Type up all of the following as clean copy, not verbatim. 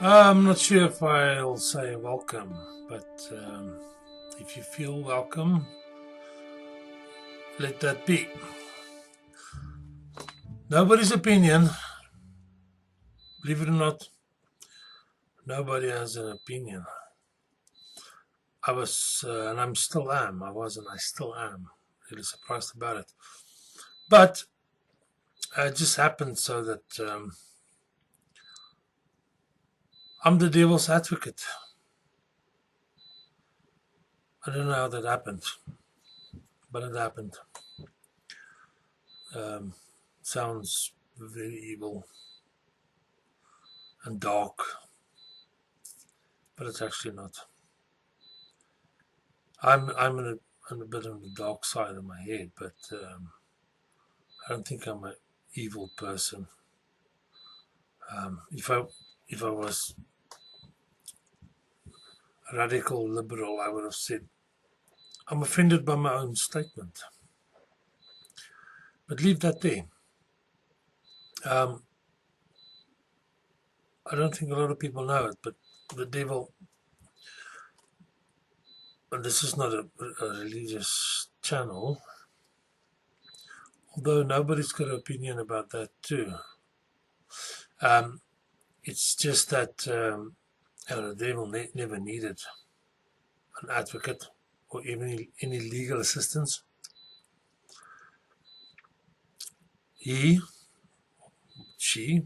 I'm not sure if I'll say welcome, but if you feel welcome, let that be. Nobody's opinion, believe it or not, nobody has an opinion. I was, and I'm still am. I was, and I still am. Really surprised about it. But it just happened so that I'm the devil's advocate. I don't know how that happened, but it happened. Um, sounds very evil and dark, but it's actually not. I'm in a bit on the dark side of my head, but I don't think I'm an evil person. If I was a radical liberal, I would have said I'm offended by my own statement. But leave that there. Um, I don't think a lot of people know it, but the devil, and this is not a religious channel, although nobody's got an opinion about that too. Um, it's just that the devil never needed an advocate or even any legal assistance. She,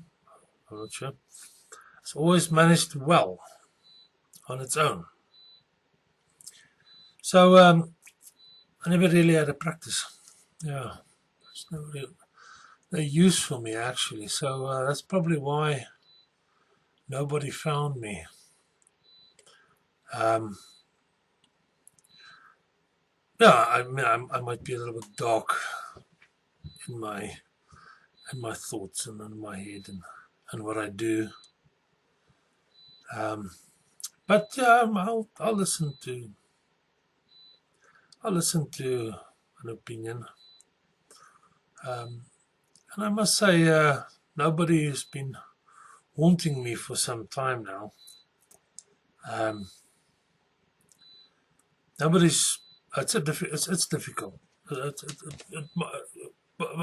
I'm not sure, has always managed well on its own. So I never really had a practice. Yeah, there's no use for me actually. So that's probably why nobody found me. Um, yeah, I mean, I might be a little bit dark in my thoughts and in my head and what I do. But I'll listen to an opinion. And I must say, nobody has been haunting me for some time now. Nobody's. It's difficult. But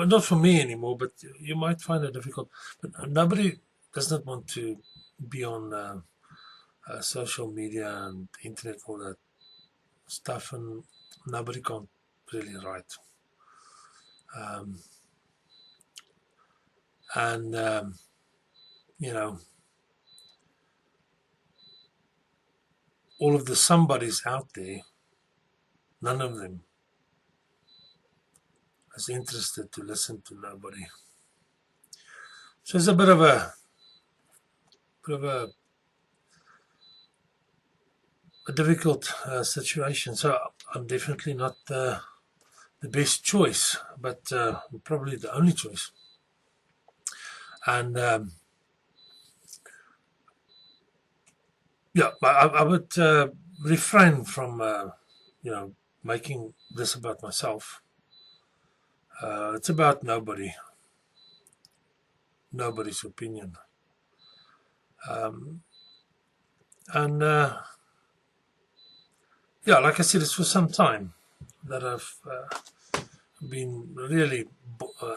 not for me anymore. But you might find it difficult. But nobody does not want to be on social media and internet, all that stuff, and nobody can't really write. And you know, all of the somebodies out there, none of them is interested to listen to nobody. So it's a bit of a difficult situation. So I'm definitely not the best choice, but probably the only choice. And yeah, I would refrain from making this about myself. It's about nobody's opinion. And yeah, like I said, it's for some time that I've been really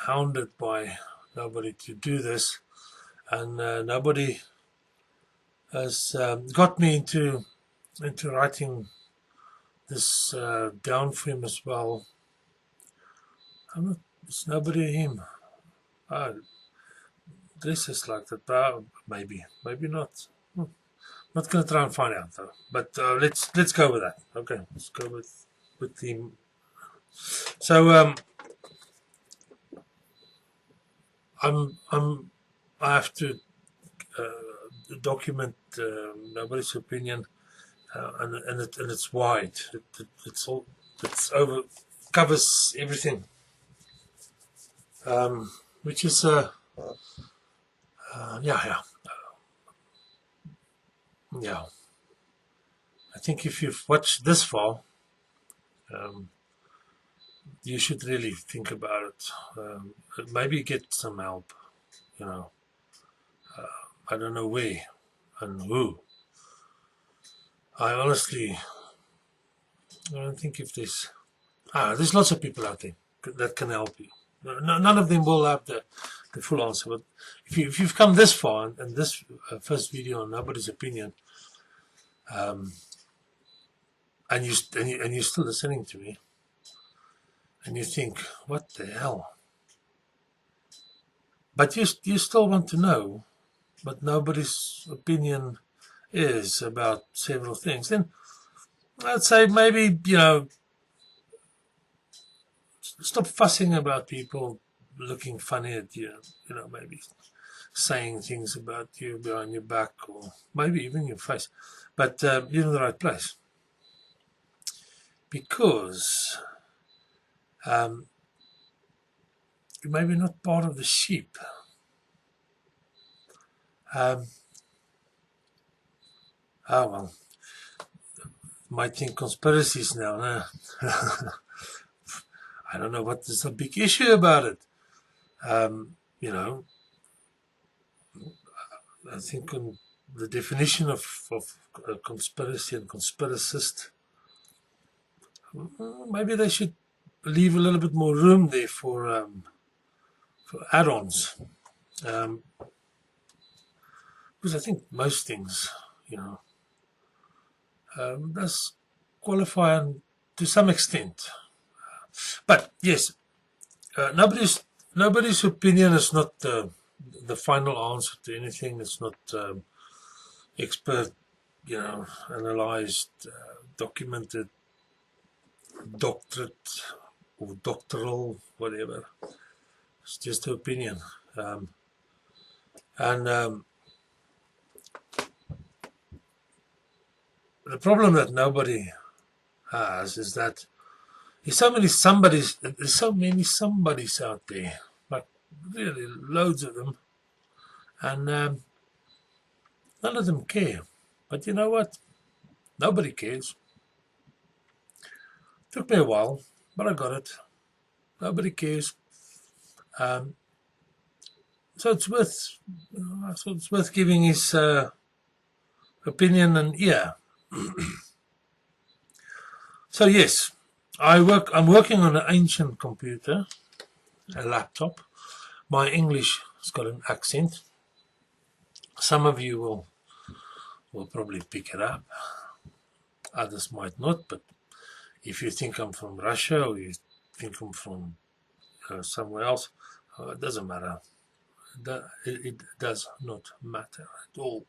hounded by nobody to do this, and nobody has got me into writing this down for him as well. It's nobody him. This is like that, but maybe not. Not going to try and find out though. But let's go with that. Okay, let's go with the. So I have to document nobody's opinion, and it's wide. It's over covers everything, which is yeah. I think if you've watched this far, you should really think about it. Maybe get some help. You know, I don't know where. and who. I honestly, I don't think if there's lots of people out there that can help you. None of them will have the full answer, but if you've come this far and this first video on nobody's opinion, and you're still listening to me, and you think, what the hell? But you still want to know what nobody's opinion is about several things, then I'd say maybe, stop fussing about people looking funny at you, maybe saying things about you behind your back or maybe even your face. But you're in the right place. Because you're maybe not part of the sheep. Oh, well, might think conspiracies now. Nah. I don't know what is the big issue about it. I think the definition of conspiracy and conspiracist, maybe they should leave a little bit more room there for add-ons. Because I think most things, does qualify to some extent. But yes, nobody's opinion is not the final answer to anything. It's not expert, analyzed, documented, doctorate or doctoral, whatever. It's just an opinion. The problem that nobody has is that there's so many somebodies out there, like really loads of them, and none of them care. But you know what? Nobody cares. Took me a while, but I got it. Nobody cares. So it's worth giving his opinion an ear. So yes, I'm working on an ancient computer, a laptop. My English has got an accent. Some of you will probably pick it up. Others might not, but if you think I'm from Russia or you think I'm from somewhere else, it doesn't matter. It does not matter at all.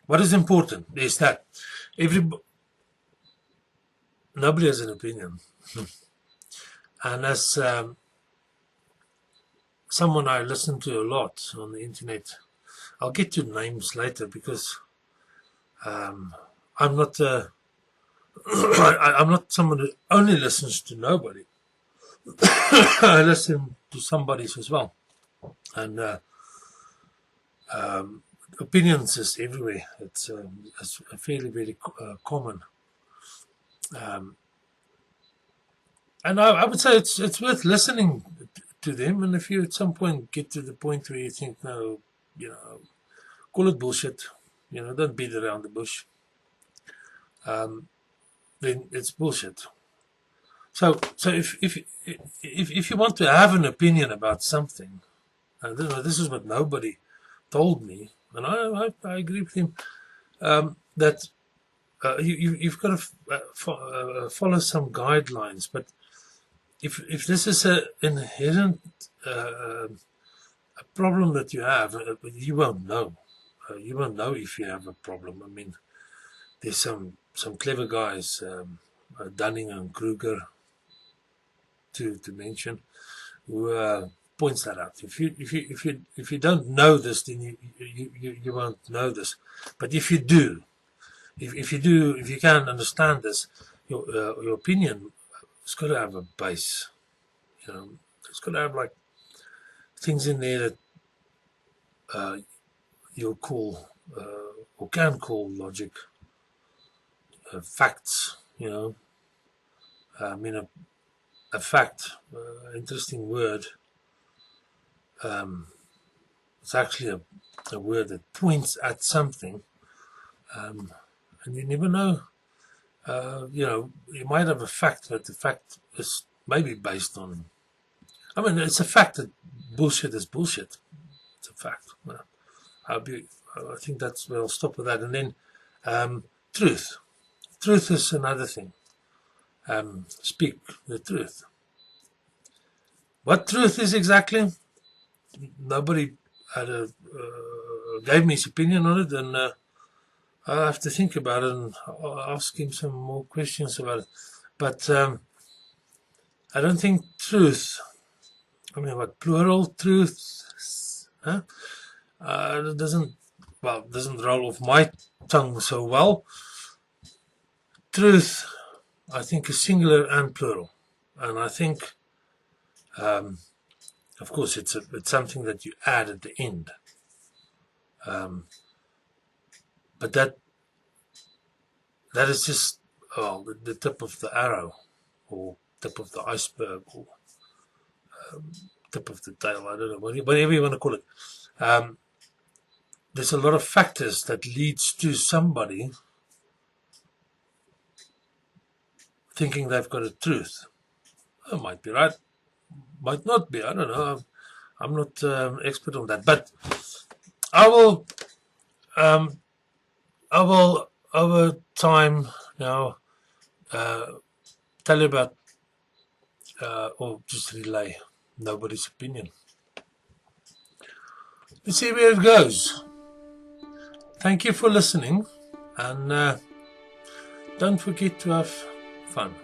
What is important is that nobody has an opinion. And as someone I listen to a lot on the internet, I'll get to names later because I'm not I'm not someone who only listens to nobody. I listen to somebody's as well, and opinions is everywhere. It's fairly very common, and I would say it's worth listening to them. And if you at some point get to the point where you think, no, call it bullshit, don't beat around the bush, then it's bullshit. So if you want to have an opinion about something, this is what nobody told me, and I agree with him, that you've got to follow some guidelines. But if this is an inherent a problem that you have, you won't know. You won't know if you have a problem. I mean, there's some clever guys, Dunning and Kruger, to mention, who points that out. If you don't know this, then you won't know this. But if you do, if you can understand this, your opinion, it's got to have a base. It's got to have like things in there that you'll call or can call logic, facts. I mean, a fact, interesting word. It's actually a word that points at something, and you never know. You might have a fact, but the fact is maybe based on. I mean, it's a fact that bullshit is bullshit. It's a fact. I think that's where I'll stop with that. And then truth. Truth is another thing. Speak the truth. What truth is exactly? Nobody gave me his opinion on it, and I'll have to think about it and I'll ask him some more questions about it. But I don't think truth, I mean, what, plural truth, huh? It doesn't roll off my tongue so well. Truth, I think, is singular and plural. And I think, of course, it's something that you add at the end. But that is just the tip of the arrow, or tip of the iceberg, or tip of the tail. I don't know, whatever you want to call it. There's a lot of factors that leads to somebody thinking they've got a truth. It might be right, might not be. I don't know. I'm not expert on that, but I will over time now tell you about or just relay nobody's opinion. Let's see where it goes. Thank you for listening, and don't forget to have fun.